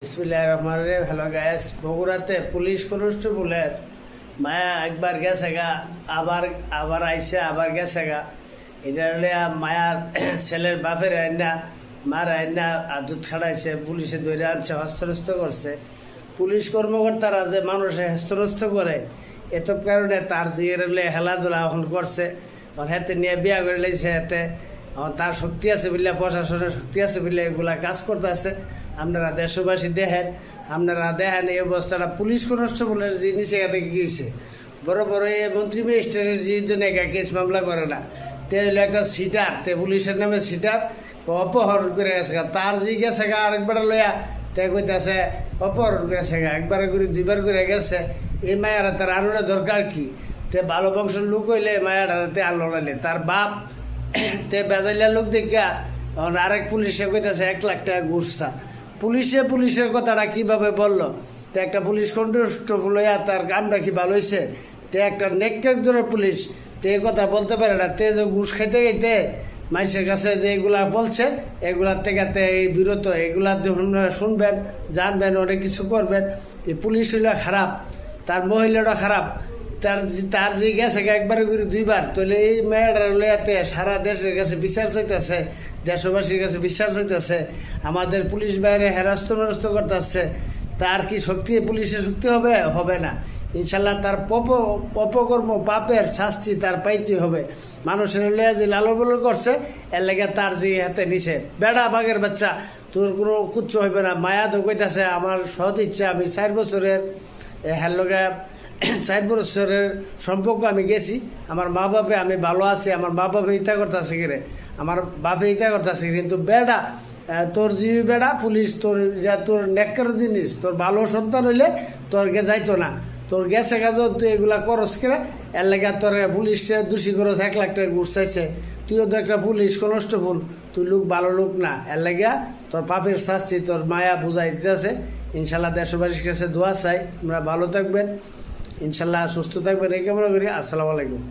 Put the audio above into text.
বিসমিল্লাহির রহমানির রহিম। Hello guys, বগুড়াতে পুলিশ কনস্টেবলের মায়া একবার গেছে গা, আবার আবার আইসে, আবার গেছে গা। এটা হলে মায়ার ছেলের বাপের আইনা মার আইনা আদুত খাড়াইছে, পুলিশে ধরে আনছে, হস্তনস্ত করছে। পুলিশ কর্মকর্তারা যে মানুষের হস্তনস্ত করে এত কারণে তার জিয়ের খেলাধুলা এখন করছে, হাতে নিয়ে বিয়া করে লাইছে, হাতে তার শক্তি আছে বলে, প্রশাসনের শক্তি আছে বলে এগুলা কাজ করতে আছে। আপনারা দেশবাসী দেখেন, আপনারা দেখেন এই অবস্থাটা পুলিশ কনস্টেবলের যে নিচে গিয়েছে। বড় বড় এই মন্ত্রী মিনিস্টারের যে নাকি কেস মামলা করে না, তে হলো একটা সিটার, তে পুলিশের নামে সিটার অপহরণ করে গেছে। তার যে গেছে গা আরেকবার লইয়া তে কইতেছে অপহরণ করেছে গা, একবার করে দুইবার করে গেছে। এই মায়ারা তার আনোর দরকার কি? তে ভালো বংশের লোক হইলে মায়াটাতে আলো নাইলে তার বাপ তে বেজাইলা লোক দেখা আরেক পুলিশে কইতেছে 1 লাখ টাকা ঘুরছা। পুলিশের কথাটা কিভাবে বললো? তো একটা পুলিশ কনস্টেবল হইয়া তার কামটা কি ভালো হয়েছে? তে একটা নেকের জন্য পুলিশ তে কথা বলতে পারে না। তে ঘুষ খাইতে খাইতে মানুষের কাছে যে এগুলা বলছে এগুলার থেকে এই বিরত, এগুলা আপনারা শুনবেন, জানবেন, অনেক কিছু করবেন। এই পুলিশ হইলে খারাপ, তার মহিলাটা খারাপ, তার যে গেছে একবারে করে দুইবার, তাহলে এই মেয়েটার লইয়াতে সারা দেশের কাছে বিচার চাইতেছে, দেশবাসীর কাছে বিচার চাইতেছে, আমাদের পুলিশ বাইরে হেরাস্ত করতেছে। তার কি শক্তি পুলিশের শক্তি হবে? হবে না ইনশাল্লাহ। তার অপকর্ম পাপের শাস্তি তার পাইতে হবে। মানুষের লইয়া যে লালন পালন করছে এর লেগে তার যে হাতে নিছে। বেড়া বাঘের বাচ্চা, তোর কোনো কুচ্ছ হইবে না। মায়া তো কইতাছে আমার সৎ ইচ্ছা, আমি 4 বছরের হ্যার লগে 4 বছরের সম্পর্ক আমি গেছি, আমার মা বাপে আমি ভালো আছি, আমার মা বাপে ইচ্ছা করতেছে কিরে, আমার বাপে ইচ্ছা করতেছে। কিন্তু বেড়া তোর জিবি বেড়া পুলিশ তোর নেকর জিনিস, তোর ভালো সন্তান হইলে তোর গে যাইতো না, তোর গেছে কাজ তুই এগুলা করস কিনা। এর লেগে তোর পুলিশ দোষী করস, 1 লাখ টাকা ঘুষ চাইছে। তুইও তো একটা পুলিশ কনস্টেবল, তুই লোক ভালো লোক না। এর লেগে তোর পাপের শাস্তি তোর মায়া বুঝাই দিতেছে। ইনশাল্লাহ দেশবাসীর কাছে দোয়া চাই, আমরা ভালো থাকবেন, ইনশাল্লাহ সুস্থ থাকবেন, এই কামনা করি। আসসালামু আলাইকুম।